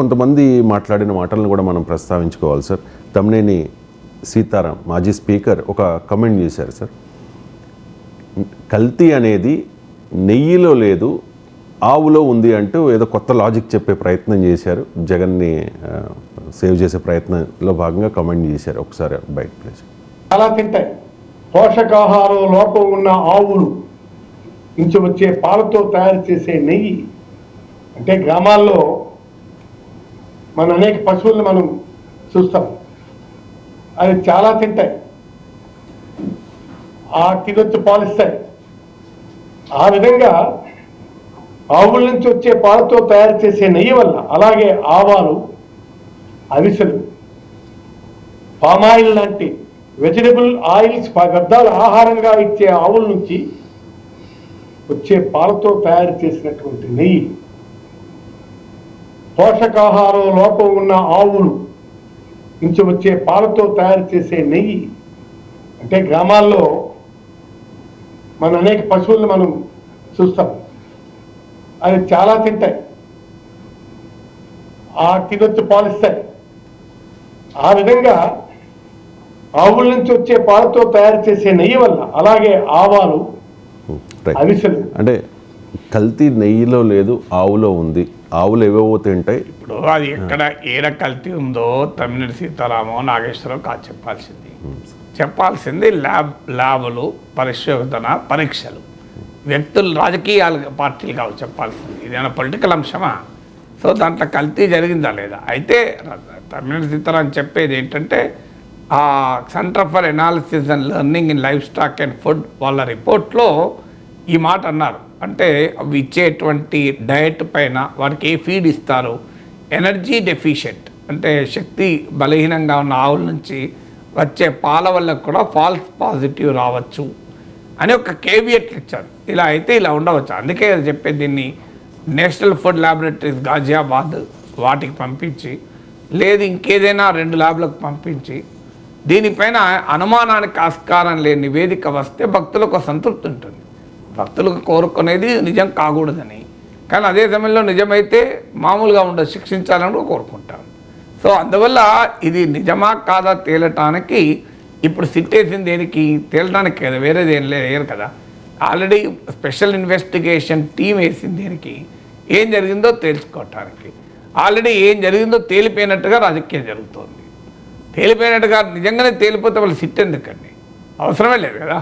కొంతమంది మాట్లాడిన మాటలను కూడా మనం ప్రస్తావించుకోవాలి సార్. తమ్మినేని సీతారాం మాజీ స్పీకర్ ఒక కమెంట్ చేశారు సార్. కల్తీ అనేది నెయ్యిలో లేదు, ఆవులో ఉంది అంటూ ఏదో కొత్త లాజిక్ చెప్పే ప్రయత్నం చేశారు. జగన్ని సేవ్ చేసే ప్రయత్నంలో భాగంగా కమెంట్ చేశారు. ఒకసారి బయట ప్లేస్. చాలా తింటాయి. పోషకాహారం లోపం ఉన్న ఆవులు నుంచి వచ్చే పాలతో తయారు చేసే నెయ్యి అంటే గ్రామాల్లో మన అనేక పశువులను మనం చూస్తాం, అవి చాలా తింటాయి, ఆ తినొచ్చు పాలిస్తాయి. ఆ విధంగా ఆవుల నుంచి వచ్చే పాలతో తయారు చేసే నెయ్యి వల్ల, అలాగే ఆవాలు, అవిసెలు, పామాయిల్ లాంటి వెజిటబుల్ ఆయిల్స్ వ్యర్థాల ఆహారంగా ఇచ్చే ఆవుల నుంచి వచ్చే పాలతో తయారు చేసినటువంటి నెయ్యి, పోషకాహారం లోపం ఉన్న ఆవులు నుంచి వచ్చే పాలతో తయారు చేసే నెయ్యి అంటే గ్రామాల్లో మన అనేక పశువులను మనం చూస్తాం, అవి చాలా తింటాయి, ఆ తినొచ్చు పాలిస్తాయి. ఆ విధంగా ఆవుల నుంచి వచ్చే పాలతో తయారు చేసే నెయ్యి వల్ల, అలాగే ఆవాలు, అవిసెలు. అంటే కల్తీ నెయ్యిలో లేదు, ఆవులో ఉంది. ఆవులు ఏవేవో తింటాయి. ఇప్పుడు అది ఎక్కడ ఏడ కల్తీ ఉందో తమ్మినేని సీతారామో నాగేశ్వరరావు కాదు చెప్పాల్సింది ల్యాబులు, పరిశోధన, పరీక్షలు. వ్యక్తులు, రాజకీయ పార్టీలు కావు చెప్పాల్సింది. ఇదేమైనా పొలిటికల్ అంశమా? సో దాంట్లో కల్తీ జరిగిందా లేదా? అయితే తమ్మినేని సీతారాం చెప్పేది ఏంటంటే, ఆ centre for analysis and learning in life stock and food వాళ్ళ రిపోర్ట్లో ఈ మాట అన్నారు. అంటే అవి ఇచ్చేటువంటి డయట్ పైన వారికి ఏ ఫీడ్ ఇస్తారు, ఎనర్జీ డెఫిషియెంట్ అంటే శక్తి బలహీనంగా ఉన్న ఆవుల నుంచి వచ్చే పాల వల్ల కూడా ఫాల్స్ పాజిటివ్ రావచ్చు అని ఒక కేవియట్లు ఇచ్చారు. ఇలా అయితే ఇలా ఉండవచ్చు. అందుకే చెప్పేది, దీన్ని నేషనల్ ఫుడ్ ల్యాబొరేటరీస్ గాజియాబాద్ వాటికి పంపించి, లేదు ఇంకేదైనా 2 ల్యాబ్లకు పంపించి, దీనిపైన అనుమానానికి ఆస్కారం లేని నివేదిక వస్తే భక్తులకు సంతృప్తి ఉంటుంది. భక్తులకు కోరుకునేది నిజం కాకూడదని, కానీ అదే సమయంలో నిజమైతే మామూలుగా ఉండదు, శిక్షించాలని కూడా కోరుకుంటాం. సో అందువల్ల ఇది నిజమా కాదా తేలటానికి ఇప్పుడు సిట్టేసింది దేనికి? తేలటానికి కదా, వేరేది ఏం లేదు కదా. ఆల్రెడీ స్పెషల్ ఇన్వెస్టిగేషన్ టీం వేసింది దేనికి? ఏం జరిగిందో తేల్చుకోవటానికి. ఆల్రెడీ ఏం జరిగిందో తేలిపోయినట్టుగా రాజకీయం జరుగుతోంది. తేలిపోయినట్టుగా నిజంగానే తేలిపోతే వాళ్ళు సిట్ ఎందుకండి? అవసరమే లేదు కదా.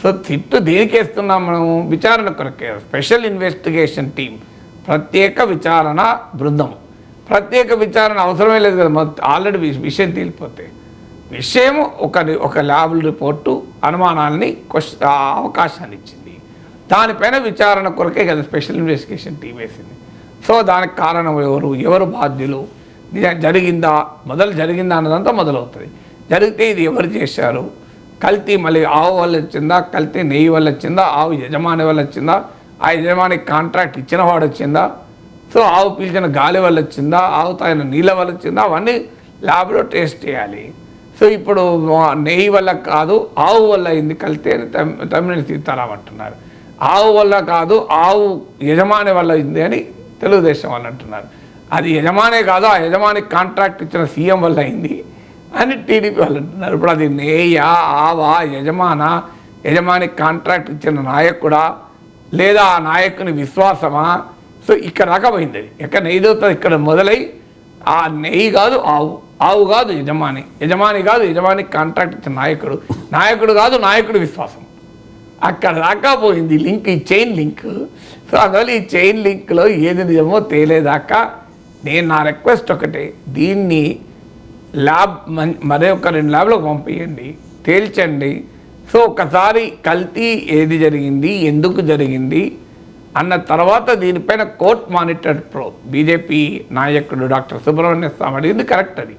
సో సిట్టు దేనికి వేస్తున్నాం మనము? విచారణ కొరకే. స్పెషల్ ఇన్వెస్టిగేషన్ టీం, ప్రత్యేక విచారణ బృందం. ప్రత్యేక విచారణ అవసరమే లేదు కదా. ఆల్రెడీ విషయం తేలిపోతే, విషయం ఒక ల్యాబ్ రిపోర్టు అనుమానాలని అవకాశాన్ని ఇచ్చింది. దానిపైన విచారణ కొరకే కదా స్పెషల్ ఇన్వెస్టిగేషన్ టీం వేసింది. సో దానికి కారణం ఎవరు బాధ్యులు, జరిగిందా అన్నదంతా మొదలవుతుంది. జరిగితే ఇది ఎవరు చేశారు, కల్తీ మళ్ళీ ఆవు వల్ల వచ్చిందా, కల్తీ నెయ్యి వల్ల వచ్చిందా, ఆవు యజమాని వల్ల వచ్చిందా, ఆ యజమానికి కాంట్రాక్ట్ ఇచ్చిన వాడు వచ్చిందా, సో ఆవు పీల్చిన గాలి వల్ల వచ్చిందా, ఆవు తాగిన నీళ్ళ వల్ల వచ్చిందా, అవన్నీ ల్యాబ్లో టెస్ట్ చేయాలి. సో ఇప్పుడు నెయ్యి వల్ల కాదు, ఆవు వల్ల అయింది కల్తీ అని తమ్మినేని సీతారాం అంటున్నారు. ఆవు వల్ల కాదు, ఆవు యజమాని వల్ల అయింది అని తెలుగుదేశం వాళ్ళు అంటున్నారు. అది యజమానే కాదు, ఆ యజమానికి కాంట్రాక్ట్ ఇచ్చిన సీఎం వల్ల అయింది అని టీడీపీ వాళ్ళు అంటున్నారు. ఇప్పుడు అది నెయ్యా, ఆవా, యజమానికి కాంట్రాక్ట్ ఇచ్చిన నాయకుడా, లేదా ఆ నాయకుని విశ్వాసమా? సో ఇక్కడ రకమైంది. ఎక్కడ నెయ్యి దొరుకుతుంది, ఇక్కడ మొదలై ఆ నెయ్యి కాదు ఆవు కాదు యజమాని కాదు యజమానికి కాంట్రాక్ట్ ఇచ్చిన నాయకుడు కాదు నాయకుడి విశ్వాసం. అక్కడ దాకా పోయింది లింక్, ఈ చైన్ లింక్. సో అందువల్ల ఈ చైన్ లింక్లో ఏది నిజమో తేలేదాకా నా రిక్వెస్ట్ ఒకటే, దీన్ని ల్యాబ్ మరే ఒక 2 ల్యాబ్లకు పంపించండి, తేల్చండి. సో ఒకసారి కల్తీ ఏది జరిగింది, ఎందుకు జరిగింది అన్న తర్వాత దీనిపైన కోర్ట్ మానిటర్డ్ ప్రోబ్. బీజేపీ నాయకుడు డాక్టర్ సుబ్రహ్మణ్య స్వామి అడిగింది కరెక్ట్. అది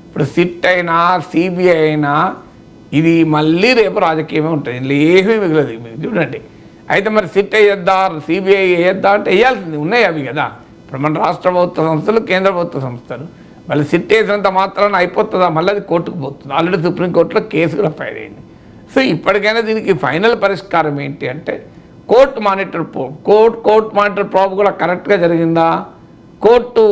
ఇప్పుడు సిట్ అయినా సిబిఐ అయినా ఇది మళ్ళీ రేపు రాజకీయమే ఉంటుంది, ఇందులో ఏమీ మిగలదు. మీరు చూడండి. అయితే మరి సిట్ వేయద్దా, సిబిఐ వేయద్దా అంటే వేయాల్సింది ఉన్నాయి అవి కదా. ఇప్పుడు మన రాష్ట్ర ప్రభుత్వ సంస్థలు, కేంద్ర ప్రభుత్వ సంస్థలు, మళ్ళీ సిట్ వేసినంత మాత్రాన అయిపోతుందా? మళ్ళీ అది కోర్టుకు పోతుంది. ఆల్రెడీ సుప్రీంకోర్టులో కేసు కూడా ఫైల్ అయింది. సో ఇప్పటికైనా దీనికి ఫైనల్ పరిష్కారం ఏంటి అంటే కోర్టు మానిటర్ ప్రాబ్. కోర్టు మానిటర్ ప్రాబ్ కూడా కరెక్ట్గా జరిగిందా, కోర్టు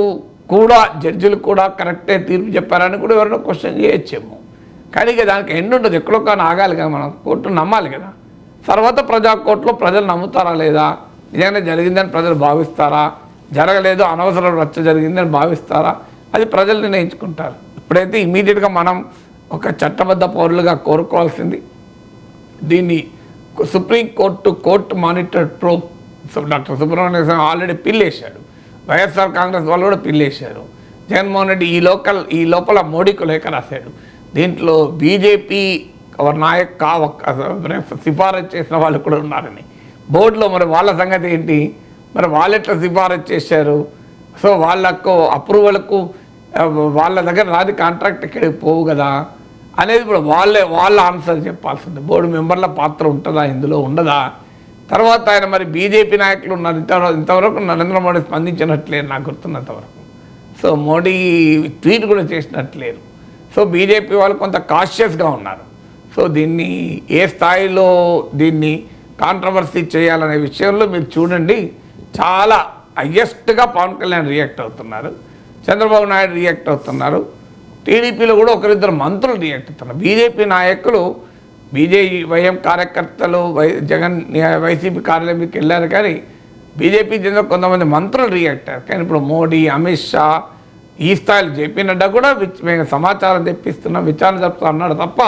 కూడా జడ్జిలు కూడా కరెక్టే తీర్పు చెప్పారని కూడా ఎవరైనా క్వశ్చన్ చేయొచ్చేమో. కానీ ఇక దానికి ఎండ్ ఉండదు, ఎక్కడో కానీ ఆగాలి కదా, మనం కోర్టును నమ్మాలి కదా. తర్వాత ప్రజా కోర్టులో ప్రజలు నమ్ముతారా లేదా, నిజంగానే జరిగిందని ప్రజలు భావిస్తారా, జరగలేదు అనవసరం రచ్చ జరిగిందని భావిస్తారా, అది ప్రజలు నిర్ణయించుకుంటారు. ఇప్పుడైతే ఇమీడియట్గా మనం ఒక చట్టబద్ధ పౌరులుగా కోరుకోవాల్సింది దీన్ని supreme court court monitor probe doctor Subrahmanyam Swamy already పిల్లేశాడు, వైఎస్ఆర్ కాంగ్రెస్ వాళ్ళు కూడా పిల్లేశారు. జగన్మోహన్ రెడ్డి ఈ లోపల మోడీకి లేఖ రాశాడు, దీంట్లో బీజేపీ నాయక్ సిఫారసు చేసిన వాళ్ళు కూడా ఉన్నారని బోర్డులో. మరి వాళ్ళ సంగతి ఏంటి, మరి వాళ్ళు ఎట్లా సిఫారసు చేశారు? సో వాళ్ళకు అప్రూవల్కు వాళ్ళ దగ్గర రాది కాంట్రాక్ట్ ఇక్కడికి పోవు కదా అనేది ఇప్పుడు వాళ్ళ ఆన్సర్ చెప్పాల్సింది. బోర్డు మెంబర్ల పాత్ర ఉంటుందా, ఇందులో ఉండదా? తర్వాత ఆయన మరి బీజేపీ నాయకులు ఉన్నారు, ఇంతవరకు నరేంద్ర మోడీ స్పందించినట్లేరు నాకు గుర్తున్నంతవరకు. సో మోడీ ట్వీట్ కూడా చేసినట్లేరు. సో బీజేపీ వాళ్ళు కొంత కాషియస్గా ఉన్నారు. సో దీన్ని ఏ స్థాయిలో దీన్ని కాంట్రవర్సీ చేయాలనే విషయంలో మీరు చూడండి, చాలా హయ్యెస్ట్గా పవన్ కళ్యాణ్ రియాక్ట్ అవుతున్నారు, చంద్రబాబు నాయుడు రియాక్ట్ అవుతున్నారు, టీడీపీలో కూడా ఒకరిద్దరు మంత్రులు రియాక్ట్ అవుతున్నారు. బీజేపీ నాయకులు బీజేవైఎం కార్యకర్తలు జగన్ వైసీపీ కార్యాలయంకి వెళ్ళారు, కానీ బీజేపీ చెందిన కొంతమంది మంత్రులు రియాక్ట్ అయ్యారు. కానీ ఇప్పుడు మోడీ, అమిత్ షా ఈ స్థాయిలో జేపీ నడ్డా కూడా మేము సమాచారం తెప్పిస్తున్నాం, విచారణ జరుపుతాం అన్నాడు తప్ప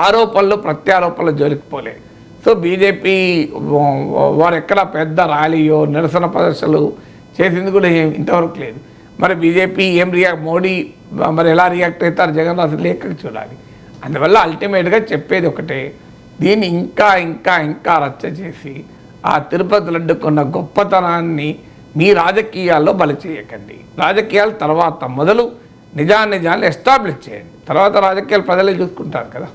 ఆరోపణలు ప్రత్యారోపణలు జోలికిపోలే. సో బీజేపీ వారు ఎక్కడ పెద్ద ర్యాలీయో నిరసన ప్రదర్శనలు చేసింది కూడా ఇంతవరకు లేదు. మరి బీజేపీ మోడీ మరి ఎలా రియాక్ట్ అవుతారు జగన్ అసలు లేఖకు చూడాలి. అందువల్ల అల్టిమేట్గా చెప్పేది ఒకటే, దీన్ని ఇంకా ఇంకా ఇంకా రచ్చ చేసి ఆ తిరుపతి లడ్డుకున్న గొప్పతనాన్ని మీ రాజకీయాల్లో బలి చేయకండి. రాజకీయాల తర్వాత మొదలు నిజాన్ని ఎస్టాబ్లిష్ చేయండి, తర్వాత రాజకీయాలు ప్రజలే చూసుకుంటారు కదా.